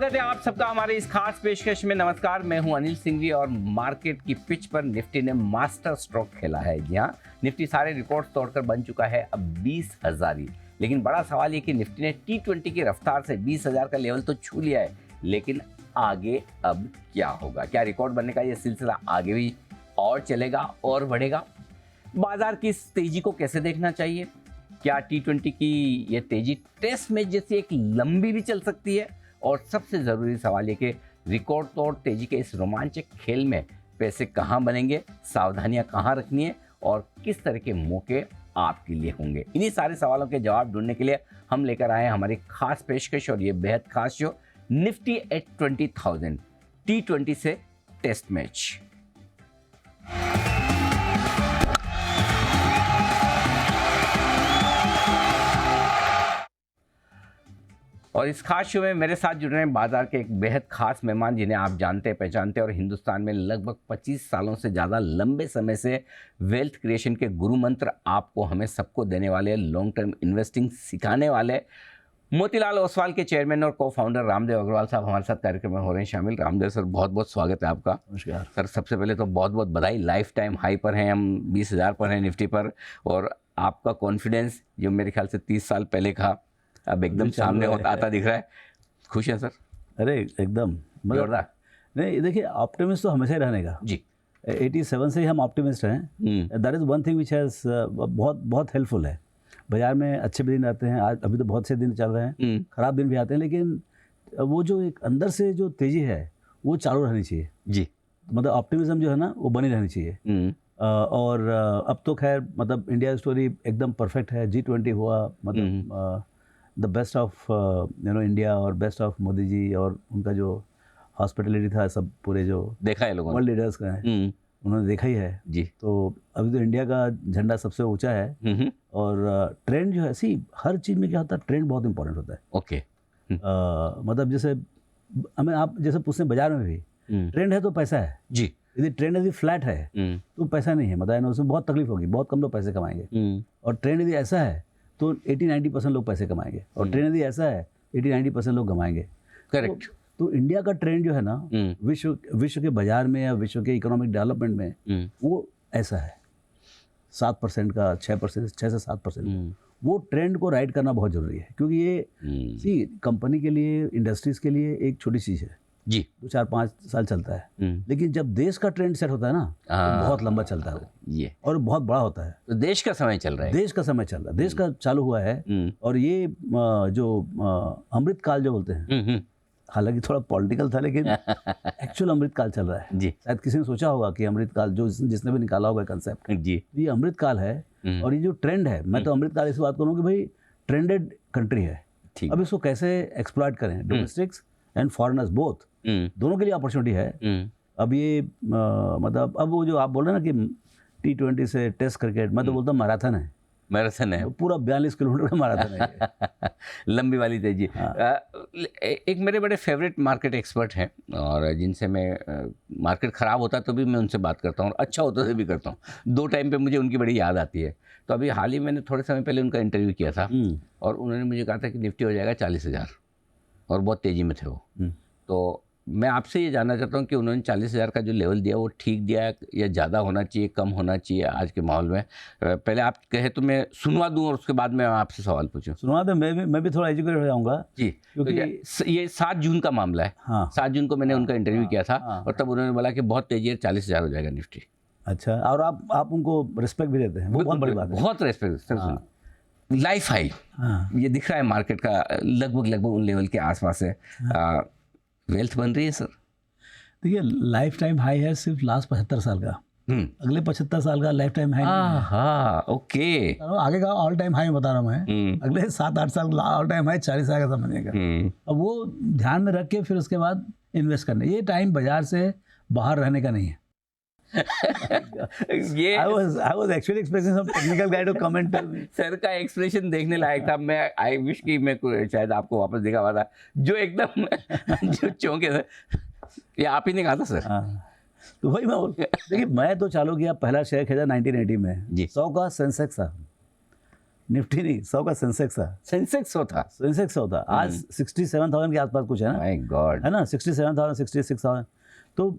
स्वागत है आप सबका हमारे इस खास पेशकश में। नमस्कार, मैं हूं अनिल सिंघवी और मार्केट की पिच पर निफ्टी ने मास्टर स्ट्रोक खेला है। जी हाँ, निफ्टी सारे रिकॉर्ड तोड़कर बन चुका है अब 20,000 ही। लेकिन बड़ा सवाल ये कि निफ्टी ने T20 की रफ्तार से 20,000 का लेवल तो छू लिया है, लेकिन आगे अब क्या होगा? क्या रिकॉर्ड बनने का ये सिलसिला आगे भी और चलेगा और बढ़ेगा? बाजार की इस तेजी को कैसे देखना चाहिए? क्या T20 की ये तेजी टेस्ट मैच जैसी एक लंबी भी चल सकती है? और सबसे ज़रूरी सवाल ये कि रिकॉर्ड तोड़ तेजी के इस रोमांचक खेल में पैसे कहाँ बनेंगे, सावधानियाँ कहाँ रखनी है और किस तरह के मौके आपके लिए होंगे? इन्हीं सारे सवालों के जवाब ढूंढने के लिए हम लेकर आए हैं हमारी खास पेशकश और ये बेहद खास शो निफ्टी एट 20,000 T20 से टेस्ट मैच। और इस खास शो में मेरे साथ जुड़ रहे हैं बाजार के एक बेहद खास मेहमान, जिन्हें आप जानते पहचानते और हिंदुस्तान में लगभग 25 सालों से ज़्यादा लंबे समय से वेल्थ क्रिएशन के गुरु मंत्र आपको हमें सबको देने वाले, लॉन्ग टर्म इन्वेस्टिंग सिखाने वाले मोतीलाल ओसवाल के चेयरमैन और को फाउंडर रामदेव अग्रवाल साहब हमारे साथ कार्यक्रम में हो रहे हैं शामिल। रामदेव सर, बहुत बहुत स्वागत है आपका। नमस्कार सर, सबसे पहले तो बहुत बहुत बधाई। लाइफ टाइम हाई पर हैं हम, 20,000 पर हैं निफ्टी पर, और आपका कॉन्फिडेंस जो मेरे ख्याल से 30 साल पहले का अब एकदम सामने आता दिख रहा है। खुश है सर? अरे एकदम जोरदार। नहीं, देखिए, ऑप्टिमिस्ट तो हमेशा ही रहने का जी। 87 से ही हम ऑप्टिमिस्ट हैं। That is one thing which has बहुत बहुत हेल्पफुल है। बाजार में अच्छे भी दिन आते हैं, आज अभी तो बहुत से दिन चल रहे हैं, ख़राब दिन भी आते हैं, लेकिन वो जो एक अंदर से जो तेज़ी है वो चालू रहनी चाहिए जी। मतलब ऑप्टिमिज्म जो है ना वो बनी रहनी चाहिए। और अब तो खैर मतलब इंडिया स्टोरी एकदम परफेक्ट है। G20 हुआ, मतलब द बेस्ट ऑफ इंडिया और बेस्ट ऑफ मोदी जी, और उनका जो हॉस्पिटलिटी था, सब पूरे जो देखा है लोगों वर्ल्ड लीडर्स का है उन्होंने देखा ही है जी। तो अभी तो इंडिया का झंडा सबसे ऊंचा है। और ट्रेंड जो है, सी हर चीज़ में क्या होता है, ट्रेंड बहुत इंपॉर्टेंट होता है। ओके। मतलब जैसे हमें आप जैसे पूछते हैं बाजार में भी ट्रेंड है तो पैसा है जी। यदि ट्रेंड यदि फ्लैट है तो पैसा नहीं है, मतलब उसमें बहुत तकलीफ होगी, बहुत कम लोग पैसे कमाएंगे। और ट्रेंड यदि ऐसा है तो 80-90% लोग पैसे कमाएंगे, और ट्रेंड यदि ऐसा है 80-90% लोग कमाएंगे। करेक्ट। तो इंडिया का ट्रेंड जो है ना विश्व के बाजार में या विश्व के इकोनॉमिक डेवलपमेंट में वो ऐसा है 7% का, 6%, 6 से 7%। वो ट्रेंड को राइड करना बहुत ज़रूरी है, क्योंकि ये सी कंपनी के लिए, इंडस्ट्रीज़ के लिए एक छोटी चीज़ है जी। 2-4-5 साल चलता है, लेकिन जब देश का ट्रेंड सेट होता है ना तो बहुत लंबा चलता है वो, ये और बहुत बड़ा होता है। तो देश का समय चल रहा है। देश का समय चल रहा है, देश का चालू हुआ है। और ये जो अमृत काल जो बोलते हैं, हालांकि थोड़ा पॉलिटिकल था, लेकिन एक्चुअल अमृत काल चल रहा है जी। शायद किसी ने सोचा होगा कि अमृत काल, जो जिसने भी निकाला होगा कंसेप्ट जी, ये अमृत काल है। और ये जो ट्रेंड है, मैं तो अमृत काल इस बात करूँ कि भाई ट्रेंडेड कंट्री है, अब इसको कैसे एक्सप्लॉइट करें, डोमेस्टिक्स एंड फॉरेनर्स बोथ, दोनों के लिए अपॉर्चुनिटी है। अब ये मतलब अब वो जो आप बोल रहे हैं ना कि T20 से टेस्ट क्रिकेट, मैं तो बोलता हूँ मैराथन है। मैराथन है, पूरा 42 किलोमीटर का मैराथन है। लंबी वाली तेजी। हाँ। एक मेरे बड़े फेवरेट मार्केट एक्सपर्ट हैं, और जिनसे मैं मार्केट ख़राब होता है तो भी मैं उनसे बात करता हूँ, और अच्छा होता तो भी करता हूँ। 2 टाइम पे मुझे उनकी बड़ी याद आती है। तो अभी हाल ही मैंने थोड़े समय पहले उनका इंटरव्यू किया था, और उन्होंने मुझे कहा था कि निफ्टी हो जाएगा 40,000, और बहुत तेज़ी में थे वो। तो मैं आपसे ये जानना चाहता हूँ कि उन्होंने 40,000 का जो लेवल दिया वो ठीक दिया या ज़्यादा होना चाहिए, कम होना चाहिए आज के माहौल में? पहले आप कहे तो मैं सुनवा दूँ, और उसके बाद मैं आपसे सवाल पूछूँ। सुनवा दो, मैं भी थोड़ा एजुकेटेड हो जाऊँगा जी, क्योंकि ये 7 जून का मामला है। हाँ। 7 जून को मैंने उनका इंटरव्यू किया था, और तब उन्होंने बोला कि बहुत तेजी है, 40,000 हो जाएगा निफ्टी। अच्छा, और आप उनको रिस्पेक्ट भी देते हैं, वो बहुत बड़ी बात है। बहुत रिस्पेक्ट। लाइफ हाई ये दिख रहा है मार्केट का, लगभग उन लेवल के आसपास है। वेल्थ बन रही है सर? देखिए, लाइफ टाइम हाई है सिर्फ लास्ट 75 साल का। अगले 75 साल का लाइफ टाइम हाई नहीं है। ओके। आगे का ऑल टाइम हाई बता रहा हूँ मैं। अगले 7-8 साल ऑल टाइम हाई 40 साल का समझिएगा। अब वो ध्यान में रख के फिर उसके बाद इन्वेस्ट करना। ये टाइम बाजार से बाहर रहने का नहीं है। ये I was actually expecting some technical guy to comment. Sir का एक्सप्रेशन देखने लायक था। मैं आई विश कि मैं शायद आपको वापस देखा हुआ था, जो एकदम जो चौंके थे। ये आप ही ने कहा था सर? तो वही मैं देखिए, मैं तो चालू किया, पहला शेयर खरीदा 1980 में जी। 100 का सेंसेक्स था। निफ्टी नहीं, 100 का सेंसेक्स था। सेंसेक्स होता। सेंसेक्स होता आज 67,000 के आसपास कुछ है ना, माय गॉड, है ना, 67,000 66,000। तो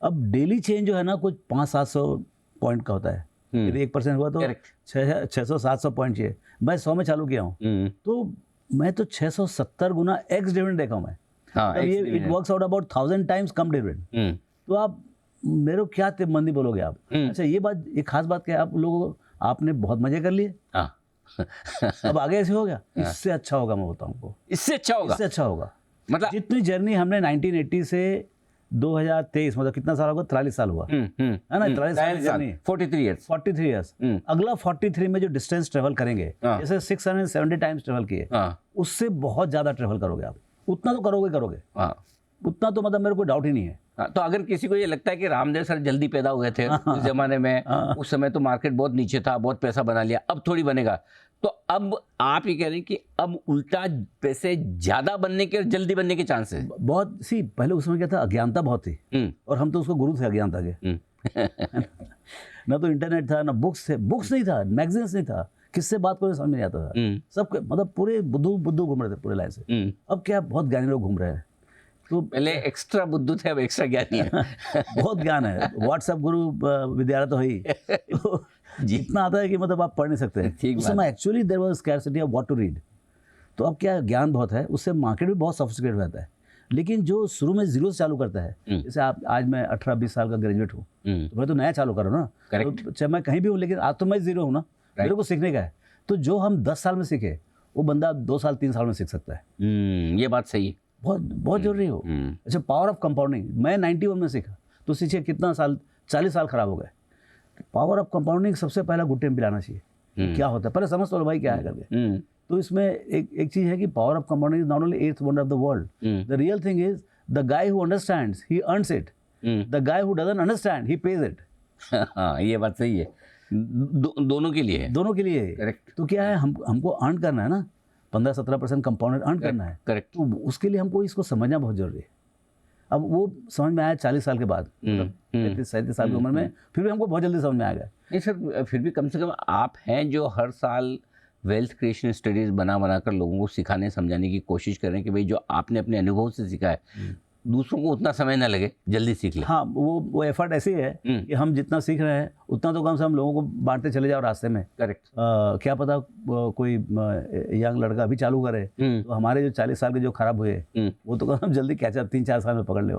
अब डेली चेंज जो है ना कुछ 500-700 पॉइंट का होता है। यदि 1% हुआ तो 600-700 पॉइंट चाहिए। मैं 100 में चालू किया हूँ, तो मैं तो 670 गुना एक्स डिविडेंड देखा हूँ मैं। हाँ, ये it works out about 1000 times come dividend. तो आप मेरे को क्या मंदी बोलोगे आप? अच्छा, ये बात, एक खास बात क्या है, आप लोगों, आपने बहुत मजे कर लिए। अब आगे ऐसे हो गया, इससे अच्छा होगा, मैं बताऊं आपको, इससे अच्छा होगा, इससे अच्छा होगा। मतलब जितनी जर्नी हमने 1980 से 2023, मतलब कितना साल होगा, 43 साल हुआ, है ना, 43 साल की जर्नी, 43 ईयर्स। अगला 43 में जो डिस्टेंस ट्रेवल करेंगे, जैसे 670 टाइम्स ट्रेवल किए, उससे बहुत ज्यादा ट्रेवल करोगे आप। उतना तो करोगे, उतना तो मतलब मेरे को डाउट ही नहीं है। तो अगर किसी को ये लगता है कि रामदेव सर जल्दी पैदा हुए थे उस जमाने में, उस समय तो मार्केट बहुत नीचे था, बहुत पैसा बना लिया, अब थोड़ी बनेगा, तो अब आप ये कह रहे हैं कि अब उल्टा पैसे ज्यादा बनने के और जल्दी बनने के चांसेस बहुत सी। पहले उस समय क्या था, अज्ञानता बहुत थी, और हम तो उसको गुरु थे अज्ञानता के। ना तो इंटरनेट था, ना बुक्स थे, बुक्स नहीं था, मैगजीन्स नहीं था, किससे बात करें समझ नहीं आता था। सब मतलब पूरे बुद्धू घूम रहे थे पूरे लाइन से। अब क्या, बहुत ज्ञानी लोग घूम रहे हैं। तो पहले एक्स्ट्रा बुद्धू थे, अब एक्स्ट्रा ज्ञानी है। बहुत ज्ञान है, व्हाट्सएप गुरु विद्यालय तो है ही। तो जितना आता है कि मतलब आप पढ़ नहीं सकते। उस समय actually there was scarcity of what to read. तो अब क्या, ज्ञान बहुत है, उससे मार्केट भी बहुत सोफिस्टिकेटेड रहता है। लेकिन जो शुरू में जीरो से चालू करता है, जैसे आप, आज मैं 18-20 साल का ग्रेजुएट हूँ, तो मैं तो नया चालू कर रहा हूँ ना, तो चाहे मैं कहीं भी हूँ, लेकिन आज तो मैं जीरो हूँ ना, मेरे को सीखने का है। तो जो हम 10 साल में सीखे, वो बंदा 2 साल 3 साल में सीख सकता है। ये बात सही है, बहुत जरूरी हो। अच्छा, पावर ऑफ कंपाउंडिंग मैं 91 में सीखा, तो सीखे कितना साल, 40 साल खराब हो गए। पावर ऑफ कंपाउंडिंग सबसे पहला गुड टाइम पिलाना चाहिए, क्या होता है पहले समझ तो भाई क्या है करके। तो इसमें एक चीज है कि power of compounding is not only 8th wonder of the world, the real thing is the guy who understands he earns it, the guy who doesn't understand he page it. हाँ, ये बात सही है, दोनों के लिए है, दोनों के लिए। करेक्ट। तो क्या है, हमको अर्न करना है ना, 15-17% कंपाउंडेड अर्न करना है। करेक्ट। तो उसके लिए हमको इसको समझना बहुत जरूरी है। अब वो समझ में आया 40 साल के बाद, 35-37 साल की उम्र में, फिर भी हमको बहुत जल्दी समझ में आ गया। नहीं सर, फिर भी कम से कम आप हैं जो हर साल वेल्थ क्रिएशन स्टडीज बना कर लोगों को सिखाने समझाने की कोशिश कर रहे हैं कि भाई जो आपने अपने अनुभव से सीखा है, दूसरों को उतना समय ना लगे, जल्दी सीख ले। हाँ, वो एफर्ट ऐसी है कि हम जितना सीख रहे हैं उतना तो कम से कम लोगों को बांटते चले जाओ रास्ते में। करेक्ट। क्या पता कोई यंग लड़का भी चालू करे, तो हमारे जो 40 साल के जो खराब हुए, वो तो कम जल्दी कैचअप 3-4 साल में पकड़ ले।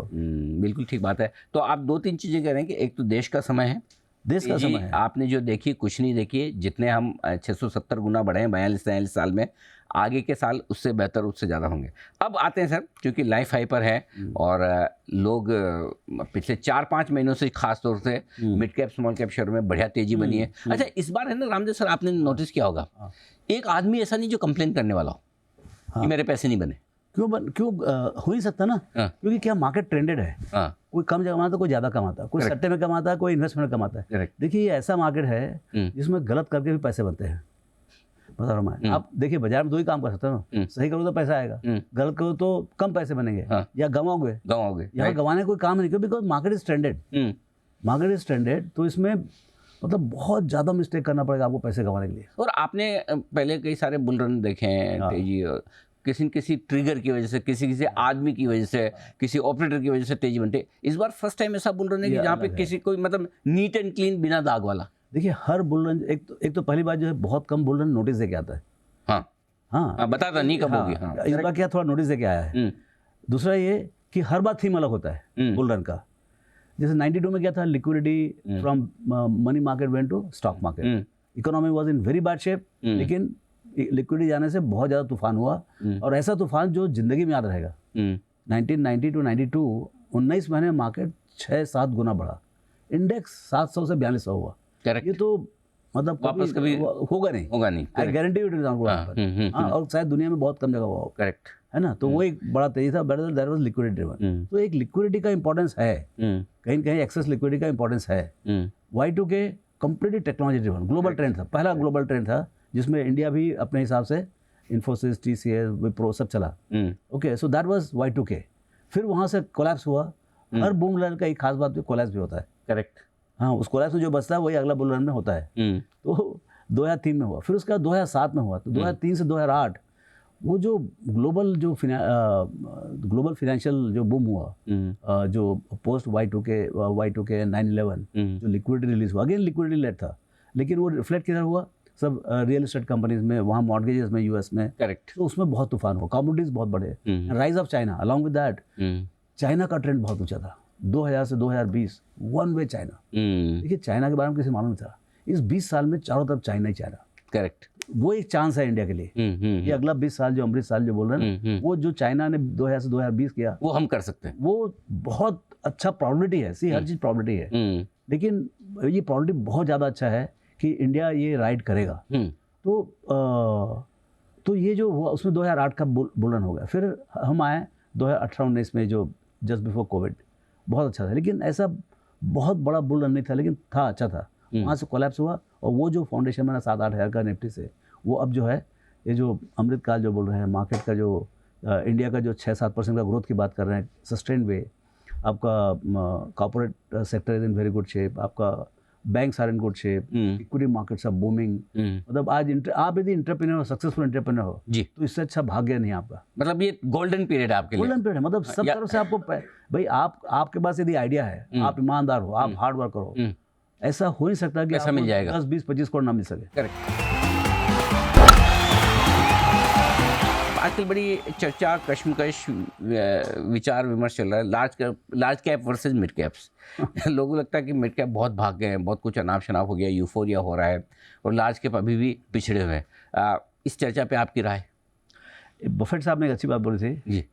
बिल्कुल ठीक बात है। तो आप 2-3 चीज़ें कह रहे हैं कि एक तो देश का समय है, देश का समय है, आपने जो देखी कुछ नहीं देखी, जितने हम 670 गुना बढ़े हैं 42-43 साल में, आगे के साल उससे बेहतर, उससे ज़्यादा होंगे। अब आते हैं सर, क्योंकि लाइफ हाई पर है और लोग पिछले 4-5 महीनों से खास तौर से mid cap small cap share में बढ़िया तेजी बनी है। अच्छा, इस बार है ना रामदेव सर, आपने नोटिस किया होगा, एक आदमी ऐसा नहीं जो कंप्लेन करने वाला हो कि मेरे पैसे नहीं बने। क्यों हो ही सकता ना, क्योंकि क्या मार्केट ट्रेंडेड है। कोई कम कमाता, कोई ज़्यादा कमाता, कोई सट्टे में कमाता है, कोई इन्वेस्टमेंट में कमाता है। देखिए, ये ऐसा मार्केट है जिसमें गलत करके भी पैसे बनते हैं। बता रहा हूँ मैं, आप देखिए, बाजार में 2 ही काम कर सकते हो ना, सही करो तो पैसा आएगा, गलत करो तो कम पैसे बनेंगे, या गवाओगे। यहाँ गवाने कोई काम नहीं, क्यों, because market is trended, market is trended. तो इसमें मतलब बहुत ज़्यादा मिस्टेक करना पड़ेगा आपको पैसे कमाने के लिए। और आपने पहले कई सारे बुल रन देखे हैं तेजी, किसी ट्रिगर की वजह से, किसी आदमी की वजह से, किसी ऑपरेटर की वजह से तेजी बनती। इस बार फर्स्ट टाइम ऐसा बुल रन है कि जहाँ पे किसी कोई मतलब नीट एंड क्लीन, बिना दाग वाला। देखिए, हर बुल रन, एक तो पहली बात जो है, बहुत कम बुल रन नोटिस दे के आता है। हाँ, बताता नहीं कब होगी। इस बार क्या थोड़ा नोटिस दे के आया है। दूसरा ये कि हर बार थीम अलग होता है बुल रन का। जैसे 92 में क्या था, liquidity from money market went to stock market, economy was in very bad shape, लेकिन लिक्विडिटी जाने से बहुत ज़्यादा तूफान हुआ, और ऐसा तूफान जो जिंदगी में याद रहेगा। 1990 टू 92 19 महीने में मार्केट 6-7 गुना बढ़ा, इंडेक्स 700 से 4200 हुआ। ये तो मतलब वापस कभी होगा नहीं। I guarantee it is not. और शायद दुनिया में बहुत कम जगह हुआ हो। करेक्ट है ना। तो वो एक बड़ा तेजी था, दैट वाज लिक्विडिटी ड्रिवन। तो एक लिक्विडिटी का इंपॉर्टेंस है, कहीं कहीं एक्सेस लिक्विडिटी का इंपॉर्टेंस है। Y2K completely technology driven global trend था, पहला ग्लोबल ट्रेंड था जिसमें इंडिया भी अपने हिसाब से इन्फोसिस, TCS, विप्रो सब चला। Okay, so that was Y2K। फिर वहाँ से कोलैप्स हुआ। हर बूम रन का एक खास बात कोलैप्स भी होता है। करेक्ट। हाँ, उस कोलैप्स में जो बचता है वही अगला बुल रन में होता है। तो 2003 में हुआ, फिर उसके बाद 2007 में हुआ, तो 2003 से 2008 वो जो ग्लोबल फाइनेंशियल जो बूम हुआ, जो पोस्ट Y2K 9/11 जो लिक्विडिटी रिलीज हुआ, अगेन लिक्विडिटी लेट था, लेकिन वो रिफ्लेक्ट किधर हुआ, सब रियल एस्टेट कंपनीज में, वहाँ मॉर्गेजेस में, यूएस में, करेक्ट, तो उसमें बहुत तूफान हुआ, कमोडिटीज बहुत बढ़े, rise of China, along with that China का ट्रेंड बहुत ऊंचा था 2000 से 2020, वन वे चाइना। देखिए चाइना के बारे में किसी मालूम नहीं था, इस 20 साल में चारों तरफ चाइना ही चाइना, करेक्ट, वो एक चांस है इंडिया के लिए। ये अगला 20 साल जो अमृत साल जो बोल रहे हैं ना, वो जो चाइना ने 2000 से 2020 किया, वो हम कर सकते हैं, वो बहुत अच्छा प्रॉबिलिटी है। सी हर चीज़ प्रॉबिलिटी है, लेकिन ये प्रॉबिलिटी बहुत ज़्यादा अच्छा है कि इंडिया ये राइड करेगा। तो ये जो हुआ उसमें 2008 का बुलन हो गया, फिर हम आए 2018-19 में जो जस्ट बिफोर कोविड, बहुत अच्छा था, लेकिन ऐसा बहुत बड़ा बुलन नहीं था, लेकिन था, अच्छा था। वहाँ से कोलैप्स हुआ, और वो जो फाउंडेशन बना 7-8 हज़ार का निफ्टी से, वो अब जो है ये जो अमृत काल जो बोल रहे हैं, मार्केट का जो इंडिया का जो 6-7% का ग्रोथ की बात कर रहे हैं सस्टेन वे, आपका corporate sector is in very good shape, आपका banks are in good shape, equity markets are booming, मतलब आज आप यदि एंटरप्रेन्योर हो, सक्सेसफुल एंटरप्रेन्योर हो जी, तो इससे अच्छा भाग्य नहीं आपका। मतलब ये गोल्डन पीरियड है आपके लिए, गोल्डन पीरियड है, मतलब सब तरफ से आपको भाई आपके पास यदि आइडिया है, आप ईमानदार हो, आप हार्ड वर्क करो, ऐसा हो नहीं सकता कि ऐसा मिल जाएगा 10-20-25 करोड़ ना मिल सके। करेक्ट। आजकल बड़ी चर्चा, कश्मकश, विचार विमर्श चल रहा है large cap versus mid caps. लोगों को लगता है कि मिड कैप बहुत भाग गए हैं, बहुत कुछ अनाप शनाप हो गया, यूफोरिया हो रहा है, और लार्ज कैप अभी भी पिछड़े हुए हैं। इस चर्चा पे आपकी राय? बफेट साहब ने एक अच्छी बात बोली थी जी,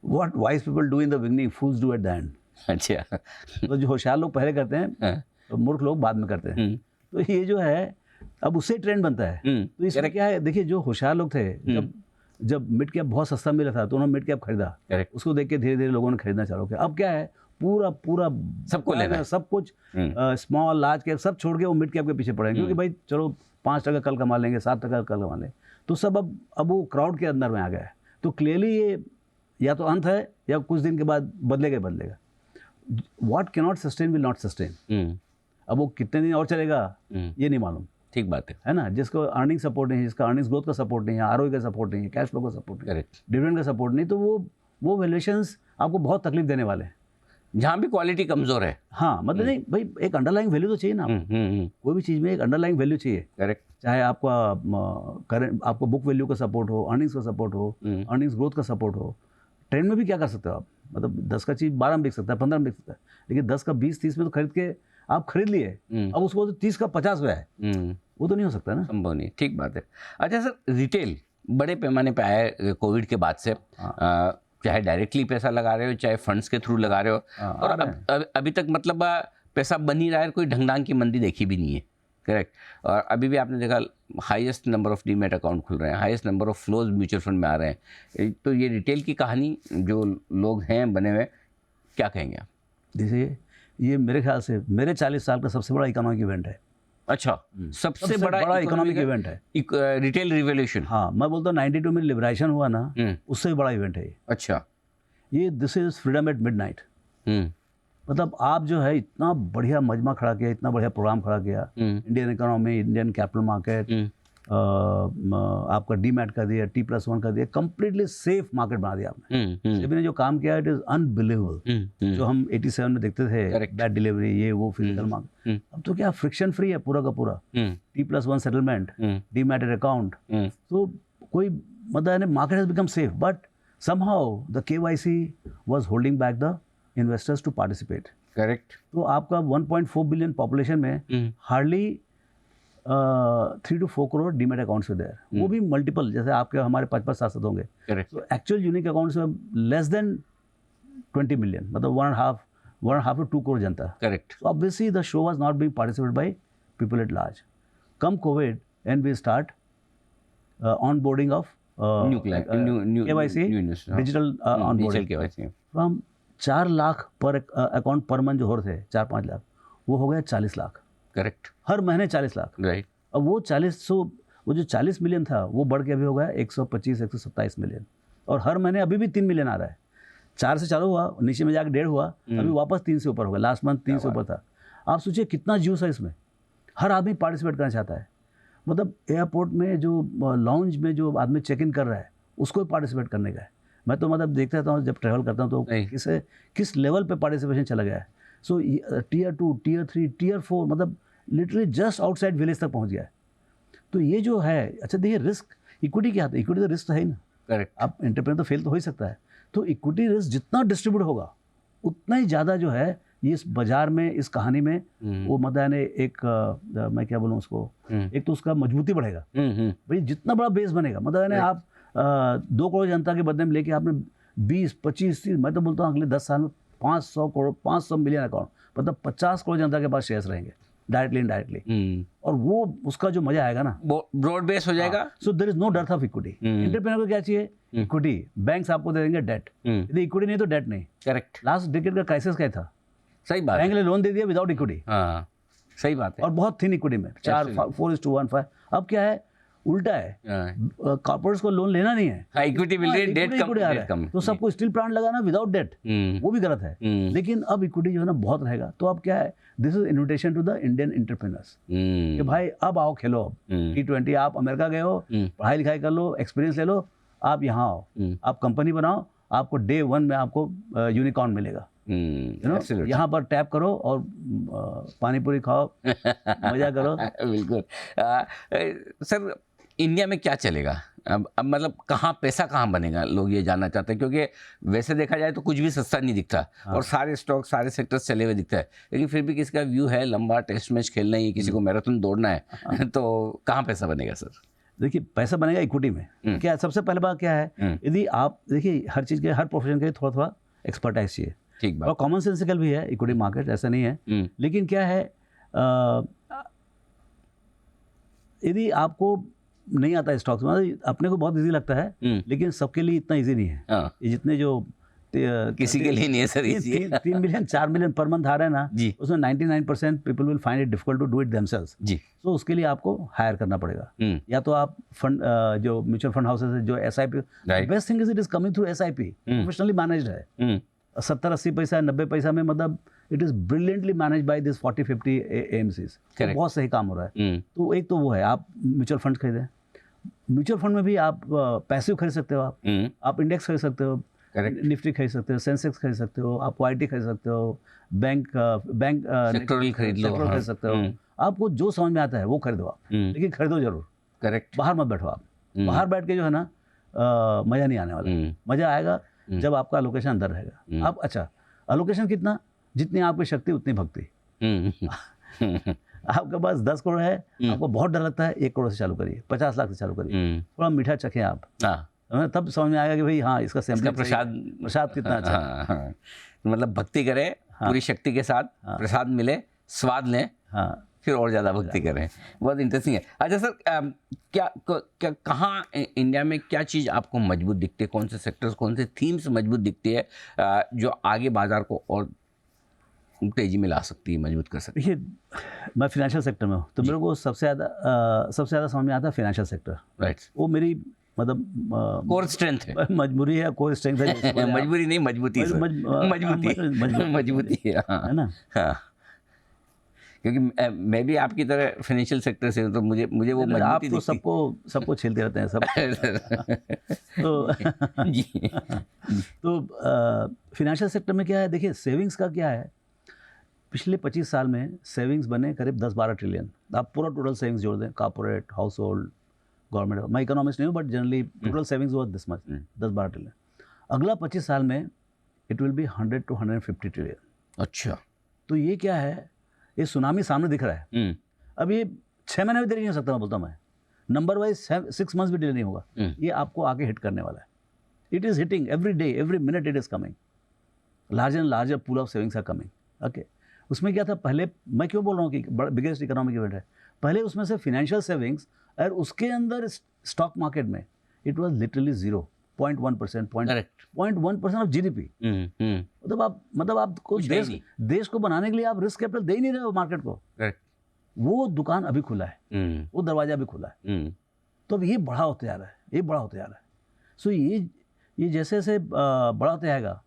what wise people do in the beginning, fools do at the end. अच्छा, तो जो होशियार लोग पहले करते हैं, तो मूर्ख लोग बाद में करते हैं। तो ये जो है अब उससे ट्रेंड बनता है। तो इसमें क्या है, देखिए जो होशियार लोग थे, जब मिड कैप बहुत सस्ता मिला था तो उन्होंने मिड कैप खरीदा, उसको देख के धीरे धीरे लोगों ने खरीदना चालू किया। अब क्या है, पूरा सबको लेना है, सब कुछ स्मॉल लार्ज कैप सब छोड़ के वो मिड कैप के पीछे पड़ेंगे, क्योंकि भाई चलो 5% कल कमा लेंगे, 7% कल कमा लेंगे, तो सब अब वो क्राउड के अंदर में आ गया है। तो क्लियरली ये या तो अंत है, या कुछ दिन के बाद बदलेगा। What can not sustain will not sustain. अब वो कितने दिन और चलेगा ये नहीं मालूम। ठीक बात है ना, जिसको अर्निंग सपोर्ट नहीं है, जिसका अर्निंग्स ग्रोथ का सपोर्ट नहीं है, आरओई का सपोर्ट नहीं है, कैश फ्लो का सपोर्ट नहीं है, डिविडेंड का सपोर्ट नहीं, तो वो वैल्यूएशंस आपको बहुत तकलीफ देने वाले हैं, जहाँ भी क्वालिटी कमजोर है। हाँ, मतलब नहीं भाई, एक अंडरलाइंग वैल्यू तो चाहिए ना, कोई भी चीज़ में एक अंडरलाइंग वैल्यू चाहिए। करेक्ट। चाहे आपका करंट, आपको बुक वैल्यू का सपोर्ट हो, अर्निंग्स का सपोर्ट हो, अर्निंग्स ग्रोथ का सपोर्ट हो। ट्रेंड में भी क्या कर सकते हो आप, मतलब 10 का चीज़ 12 में बिक सकता है, 15 में बिक सकता है, लेकिन 10 का 20-30 में तो खरीद के आप खरीद लिए, अब उसको तो 30 का 50 में है, वो तो नहीं हो सकता ना, संभव नहीं। ठीक बात है। अच्छा सर, रिटेल बड़े पैमाने पे आया है कोविड के बाद से, चाहे डायरेक्टली पैसा लगा रहे हो, चाहे फंड्स के थ्रू लगा रहे हो, और अभी तक मतलब पैसा बन ही रहा है, कोई ढंग की मंदी देखी भी नहीं है। करेक्ट। और अभी भी आपने देखा highest number of demat account खुल रहे हैं, highest number of flows mutual fund में आ रहे हैं। तो ये रिटेल की कहानी जो लोग हैं बने हुए, क्या कहेंगे आप? देखिए, ये मेरे ख्याल से मेरे 40 साल का सबसे बड़ा इकोनॉमिक इवेंट है। अच्छा, सबसे बड़ा इकोनॉमिक इवेंट है रिटेल रिवोल्यूशन। हाँ, मैं बोलता हूँ 92 में लिबरेशन हुआ ना, उससे भी बड़ा इवेंट है। अच्छा, ये this is freedom at midnight. मतलब आप जो है इतना बढ़िया मजमा खड़ा किया, इतना बढ़िया प्रोग्राम खड़ा किया, Indian economy, Indian capital market, आपका डीमैट कर दिया, T+1 कर दिया, कम्प्लीटली सेफ मार्केट बना दिया आपने। सेबी ने जो काम किया, इट इज अनबिलीवेबल। जो हम 87 में देखते थे, बैड डिलीवरी, ये वो फिजिकल मार्केट, अब तो क्या फ्रिक्शन फ्री है पूरा का पूरा। T+1 सेटलमेंट, डीमैटेड अकाउंट, तो कोई मतलब market has become safe, but somehow the KYC was holding back the investors to participate. Correct. तो आपका 1.4 बिलियन पॉपुलेशन में हार्डली 3 to 4 करोड़ डीमैट अकाउंट्स है देयर, वो भी मल्टीपल, जैसे आपके हमारे 5-5-7 होंगे। तो एक्चुअल यूनिक अकाउंट्स में लेस देन 20 मिलियन, मतलब 1.5 to 2 करोड़ जनता। Correct. So obviously the show was not being participated by people at large. Come COVID and we start onboarding of KYC, digital onboarding. KYC. From 4 lakh पर account per month जो हो रहे थे, 4-5 लाख, वो हो गया 40 लाख। करेक्ट। हर महीने 40 लाख। राइट। अब वो जो 40 मिलियन था, वो बढ़ के अभी हो गया 125-127 मिलियन, और हर महीने अभी भी 3 मिलियन आ रहा है। 4 से चालू हुआ, नीचे में जाकर 1.5 हुआ, अभी वापस 3 से ऊपर हो गया, लास्ट मंथ 3 से ऊपर था। आप सोचिए कितना जूस है इसमें, हर आदमी पार्टिसिपेट करना चाहता है। मतलब एयरपोर्ट में जो लॉन्ज में जो आदमी चेक इन कर रहा है उसको पार्टिसिपेट करने का है। मैं तो मतलब देखता रहता हूँ जब ट्रैवल करता हूँ तो किस लेवल पे पार्टिसिपेशन चला गया है। सो Tier 2, Tier 3, Tier 4 मतलब लिटरली जस्ट आउटसाइड विलेज तक पहुँच गया है। तो ये जो है, अच्छा देखिए रिस्क इक्विटी क्या आता है, इक्विटी तो रिस्क है ही ना। करेक्ट। आप एंटरप्रेन्योर तो फेल तो हो ही सकता है। तो इक्विटी रिस्क जितना डिस्ट्रीब्यूट होगा उतना ही ज़्यादा जो है ये इस बाजार में, इस कहानी में वो मतलब ने एक मैं क्या बोलूँ उसको, एक तो उसका मजबूती बढ़ेगा। भाई जितना बड़ा बेस बनेगा, मतलब है आप 2 करोड़ जनता के बदले में लेके आपने 20-25, मैं तो बोलता हूँ अगले 10 साल में 500 करोड़, 500 मिलियन अकाउंट, मतलब 50 करोड़ जनता के पास शेयर्स रहेंगे डायरेक्टली इनडायरेक्टली। और वो उसका जो मजा आएगा ना, ब्रॉड बेस हो जाएगा। So there is no death of equity. Entrepreneur को क्या चाहिए? इक्विटी। बैंक्स आपको दे देंगे डेट, यदि इक्विटी नहीं तो डेट नहीं। करेक्ट। लास्ट डिकेड का क्राइसिस क्या था? सही बात। बैंक ने लोन दे दिया विदाउट इक्विटी। हाँ सही बात है। और बहुत थिन इक्विटी में 4:1:5। अब क्या है, उल्टा है, कॉर्पोरेट्स को लोन लेना नहीं है, इक्विटी मिल रही है, डेट कम, तो सबको स्टील प्लांट लगाना विदाउट डेट, वो भी गलत है। लेकिन अब इक्विटी जो है ना बहुत रहेगा। तो अब क्या है, this is invitation to the Indian entrepreneurs कि भाई अब आओ खेलो। अब T20 आप अमेरिका गए हो, पढ़ाई लिखाई कर लो, एक्सपीरियंस ले लो, आप यहाँ आओ, आप कंपनी बनाओ, आपको Day 1 में आपको यूनिकॉर्न मिलेगा। यहाँ पर टैप करो और पानी पूरी खाओ, मजा करो। बिल्कुल। सर इंडिया में क्या चलेगा अब मतलब पैसा कहाँ बनेगा, लोग ये जानना चाहते हैं, क्योंकि वैसे देखा जाए तो कुछ भी सस्ता नहीं दिखता। और सारे स्टॉक, सारे सेक्टर्स चले हुए दिखता है, लेकिन फिर भी किसी का व्यू है लंबा टेस्ट मैच खेलना है, किसी को मैराथन दौड़ना है, तो कहाँ पैसा बनेगा सर? देखिए पैसा बनेगा इक्विटी में। क्या सबसे पहले बात क्या है, यदि आप देखिए हर चीज़ के, हर प्रोफेशन के थोड़ा थोड़ा एक्सपर्टाइज चाहिए। ठीक बात। और कॉमन सेंसिकल भी है इक्विटी मार्केट, ऐसा नहीं है। लेकिन क्या है, यदि आपको नहीं आता है स्टॉक्स में, अपने को बहुत इजी लगता है, लेकिन सबके लिए इतना इजी नहीं है। ये जितने जो किसी के लिए नहीं है sir, 3 million 4 million per month आ रहे हैं ना जी, उसमें 99% people will find it difficult to do it themselves जी। तो उसके लिए आपको हायर करना पड़ेगा। या तो आप फंड, जो म्यूचुअल फंड हाउसेस है, जो SIP, best thing is it is coming through SIP, professionally managed है। 70-80 पैसा 90 पैसा में, मतलब it is brilliantly manage by this 40-50 AMCs। बहुत सही काम हो रहा है। तो एक तो वो है, आप म्यूचुअल फंड खरीदें। म्यूचुअल फंड में भी आप पैसिव खरीद सकते हो, आप इंडेक्स खरीद सकते हो, निफ्टी खरीद सकते हो, सेंसेक्स खरीद सकते हो, आप YT खरीद सकते हो, बैंक सेक्टोरल खरीद सकते हो। आपको जो समझ में आता है वो खरीदो आप, लेकिन खरीदो जरूर। करेक्ट। बाहर मत बैठो आप। बाहर बैठ के जो है ना मजा नहीं आने वाला। मजा आएगा जब आपका अलोकेशन अंदर रहेगा। आप अच्छा अलोकेशन कितना, जितनी आपकी शक्ति उतनी भक्ति। आपके पास 10 करोड़ है, आपको बहुत डर लगता है, 1 करोड़ से चालू करिए, 50 लाख से चालू करिए, थोड़ा मीठा चखें आप, तब समझ में आएगा कि भाई हाँ इसका सैंपलिंग, प्रसाद कितना अच्छा। मतलब भक्ति करें पूरी शक्ति के साथ, प्रसाद मिले, स्वाद लें, फिर और ज़्यादा भक्ति करें। बहुत इंटरेस्टिंग है। अच्छा सर, क्या कहाँ इंडिया में क्या चीज़ आपको मजबूत दिखती है, कौन से सेक्टर्स, कौन से थीम्स मजबूत दिखती है जो आगे बाजार को और तेजी में ला सकती है, मजबूत कर सकती है? देखिए मैं फाइनेंशियल सेक्टर में हूँ, तो मेरे को सबसे ज़्यादा समझ में आता है फाइनेंशियल सेक्टर। राइट। वो मेरी मतलब कोर स्ट्रेंथ है, मजबूरी है, कोर स्ट्रेंथ है। मजबूरी नहीं, मजबूती सर, मजबूती है ना। हाँ, क्योंकि मैं भी आपकी तरह फाइनेंशियल सेक्टर से हूँ, तो मुझे वो मजबूती दिखती है। सबको छेलते रहते हैं सब। तो फाइनेंशियल सेक्टर में क्या है, देखिए सेविंग्स का क्या है, पिछले 25 साल में सेविंग्स बने करीब 10-12 ट्रिलियन। आप पूरा टोटल सेविंग्स जोड़ दें, कॉर्पोरेट, हाउस होल्ड, गवर्नमेंट, मैं इकोनॉमिस्ट नहीं हूँ बट जनरली टोटल सेविंग्स हुआ दिस मच, 10-12 ट्रिलियन। अगला 25 साल में it will be 100 to 150 trillion. अच्छा, तो ये क्या है, ये सुनामी सामने दिख रहा है। अब ये 6 महीने भी देरी नहीं हो सकता, मैं बोलता हूँ, मैं नंबर वाइज 6 months भी डिले नहीं होगा। ये आपको आगे हिट करने वाला है। It is hitting every day, every minute it is coming, larger and larger pool of savings are coming. Okay, उसमें क्या था पहले, मैं क्यों बोल रहा हूँ कि बिगेस्ट इकोनॉमिक इवेंट है, पहले उसमें से फाइनेंशियल सेविंग्स और उसके अंदर स्टॉक मार्केट में it was literally 0.1%, 0.1% of GDP। मतलब आपको देश को बनाने के लिए आप रिस्क कैपिटल दे ही नहीं रहे हो मार्केट को। वो दुकान अभी खुला है, वो दरवाजा अभी खुला है। तो अब ये बड़ा होते जा रहा है, ये बड़ा होते जा रहा है। सो ये जैसे जैसे बड़ा होते जाएगा,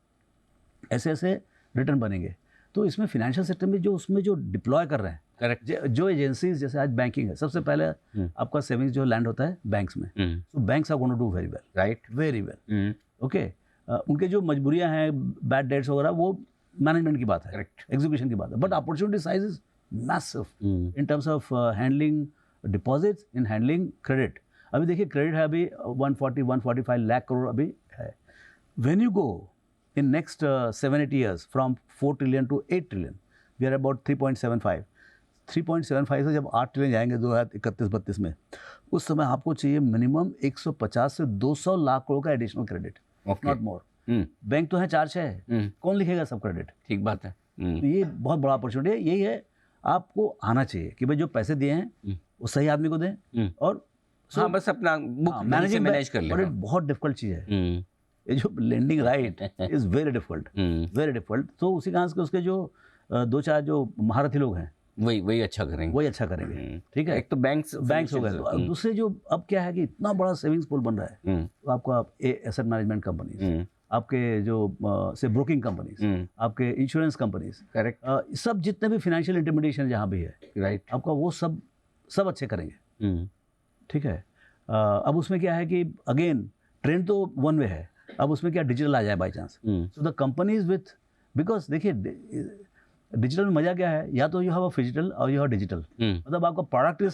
ऐसे ऐसे रिटर्न बनेंगे। तो इसमें फाइनेंशियल सेक्टर में जो उसमें जो डिप्लॉय कर रहे हैं, करेक्ट। जो एजेंसीज जैसे आज बैंकिंग है, सबसे पहले आपका सेविंग्स जो लैंड होता है बैंक्स में, so banks are going to do very well, right, very well, okay. उनके जो मजबूरियां हैं, बैड डेट्स वगैरह, वो मैनेजमेंट की बात है, करेक्ट, एग्जीक्यूशन की बात है, but opportunity size is massive in terms of handling deposits, in handling credit. अभी देखिए क्रेडिट है अभी 140-145 लाख करोड़ अभी है। When you go in next 7-8 years from 4 trillion to 8 trillion, we are about 3.75 से जब 8 ट्रिलियन जाएंगे 2031-32 में, उस समय आपको चाहिए मिनिमम 150 से 200 लाख करोड़ का additional credit, not more. Bank तो है 4-6, कौन लिखेगा सब क्रेडिट? ठीक बात है। तो ये बहुत बड़ा अपॉर्चुनिटी है। यही है, आपको आना चाहिए कि भाई जो पैसे दिए हैं वो सही आदमी को दें, और हाँ, बस अपना बुक मैनेज कर ले। बहुत डिफिकल्ट चीज़ है ये जो lending right is very difficult, very difficult. तो उसी कारण से उसके जो 2-4 जो महारथी लोग हैं वही अच्छा करेंगे, वही अच्छा करेंगे, ठीक है। एक तो बैंक्स हो गए, तो दूसरे जो अब क्या है कि इतना बड़ा सेविंग्स पूल बन रहा है, तो आपका एसेट मैनेजमेंट कंपनीज, आपके जो से ब्रोकिंग कंपनीज, आपके इंश्योरेंस कंपनीज, करेक्ट, सब जितने भी फाइनेंशियल इंटरमीडिएशन जहाँ भी है, राइट, आपका वो सब अच्छे करेंगे, ठीक है। अब उसमें क्या है कि अगेन ट्रेंड तो वन वे है, अब उसमें क्या डिजिटल आ जाए by chance, so the companies with, because देखिए डिजिटल में मजा क्या है, या तो यू हैव अ फिजिकल और यू हैव डिजिटल, मतलब आपका product is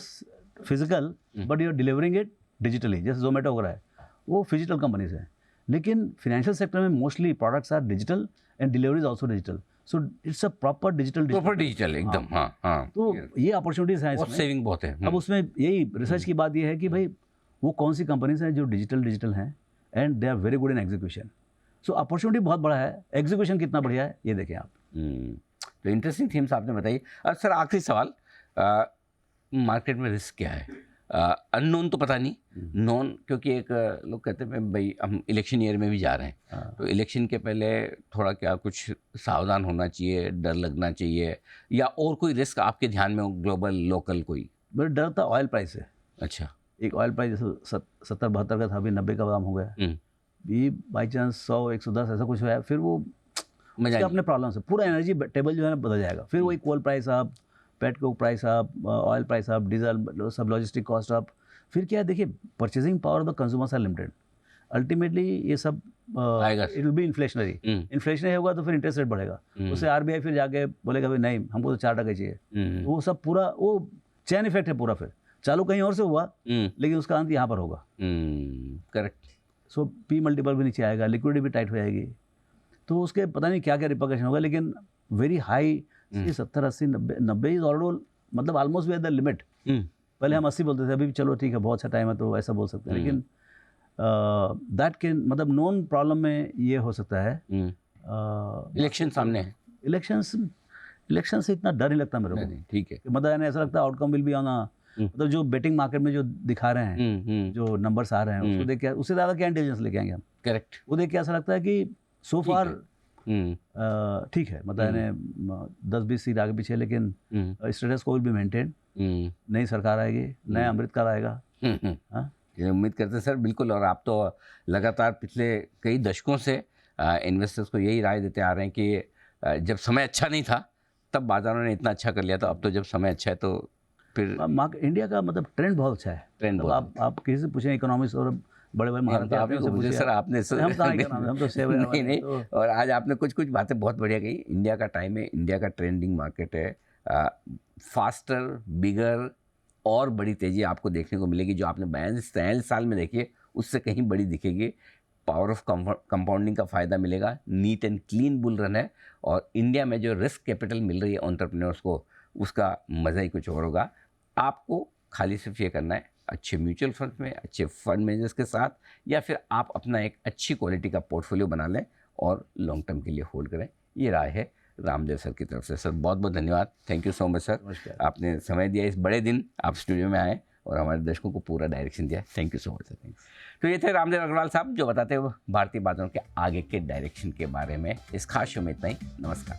physical but you are delivering it digitally, जैसे जोमेटो वगैरह है, वो फिजिकल कंपनीज हैं। लेकिन फाइनेंशियल सेक्टर में mostly products are digital and delivery is also digital, so it's a proper digital एकदम। हाँ, तो ये अपॉर्चुनिटीज हैं इसमें, सेविंग बहुत है। अब उसमें यही रिसर्च की बात ये है कि भाई वो कौन सी कंपनीज हैं जो डिजिटल हैं and they are very good in execution, so opportunity बहुत बड़ा है, एग्जीक्यूशन कितना बढ़िया है ये देखें आप। तो इंटरेस्टिंग थीम्स आपने बताई। अब सर आखिरी सवाल, मार्केट में रिस्क क्या है? अननोन तो पता नहीं, नॉन, क्योंकि एक लोग कहते हैं भाई हम इलेक्शन ईयर में भी जा रहे हैं, तो इलेक्शन के पहले थोड़ा क्या कुछ सावधान होना चाहिए, डर लगना चाहिए, या और कोई रिस्क आपके ध्यान में हो, ग्लोबल लोकल कोई? मेरा डर था ऑयल प्राइस से। अच्छा, एक ऑयल प्राइस जैसे 70-72 का था, अभी 90 का दाम हो गया, ये बाई चांस 100-110 ऐसा कुछ हुआ है, फिर वो अपने प्रॉब्लम से पूरा एनर्जी टेबल जो है ना बदल जाएगा, फिर वही coal price up, pet coke price up, oil price up, diesel सब, लॉजिस्टिक कॉस्ट अप, फिर क्या है देखिए purchasing power of the consumers are limited, ultimately ये सब इट विल बी इन्फ्लेशनरी होगा, तो फिर इंटरेस्ट रेट बढ़ेगा, उससे आरबीआई फिर जाके बोलेगा भाई नहीं हमको तो 4% चाहिए, वो सब पूरा वो चैन इफेक्ट है पूरा, फिर चालू कहीं और से हुआ लेकिन उसका अंत यहाँ पर होगा, करेक्ट। सो पी मल्टीपल भी नीचे आएगा, लिक्विडिटी भी टाइट हो जाएगी, तो उसके पता नहीं क्या क्या रिपोर्केशन होगा, लेकिन वेरी हाई 70, 80, 90 इज ऑलरेडी, मतलब almost we are the limit. पहले हम 80 बोलते थे, अभी भी चलो ठीक है बहुत अच्छा टाइम है तो ऐसा बोल सकते हैं, लेकिन दैट कैन, मतलब नॉन प्रॉब्लम में ये हो सकता है। इलेक्शन सामने है, इलेक्शन से इतना डर नहीं लगता मेरे को, ठीक है, मतलब ऐसा लगता है आउटकम विल बी ऑन, मतलब जो बेटिंग मार्केट में जो दिखा रहे हैं, जो नंबर्स आ रहे हैं उसको देख के, उससे ज़्यादा क्या इंटेलिजेंस लेके आएंगे हम, करेक्ट, वो देख के ऐसा लगता है कि सो फार ठीक है, मतलब 10-20 सीट आगे पीछे, लेकिन स्टेटस को विल बी मेंटेन, नई सरकार आएगी, नया अमृतकाल आएगा। ये उम्मीद करते हैं सर, बिल्कुल। और आप तो लगातार पिछले कई दशकों से इन्वेस्टर्स को यही राय देते आ रहे हैं कि जब समय अच्छा नहीं था तब बाजारों ने इतना अच्छा कर लिया था, अब तो जब समय अच्छा है तो फिर इंडिया का मतलब ट्रेंड बहुत अच्छा है, ट्रेंड बहुत, आप किसी से पूछें इकोनॉमिक्स और बड़े-बड़े महारथी से पूछिए सर, आपने हम तो सेव नहीं, और आज आपने कुछ बातें बहुत बढ़िया कही। इंडिया का टाइम है, इंडिया का ट्रेंडिंग मार्केट है, फास्टर, बिगर और बड़ी तेज़ी आपको देखने को मिलेगी, जो आपने 42-43 साल में देखी है उससे कहीं बड़ी दिखेगी। पावर ऑफ कंपाउंडिंग का फ़ायदा मिलेगा, neat and clean bull run है, और इंडिया में जो रिस्क कैपिटल मिल रही है एंटरप्रेन्योर्स को, उसका मज़ा ही कुछ और होगा। आपको खाली सिर्फ ये करना है, अच्छे म्यूचुअल फंड में, अच्छे फंड मैनेजर्स के साथ, या फिर आप अपना एक अच्छी क्वालिटी का पोर्टफोलियो बना लें और लॉन्ग टर्म के लिए होल्ड करें। ये राय है रामदेव सर की तरफ से। सर बहुत बहुत धन्यवाद, thank you so much sir, आपने समय दिया, इस बड़े दिन आप स्टूडियो में आए और हमारे दर्शकों को पूरा डायरेक्शन दिया, thank you so much sir. तो ये थे रामदेव अग्रवाल साहब, जो बताते हैं भारतीय बाजारों के आगे के डायरेक्शन के बारे में। इस खास शो में इतना ही, नमस्कार।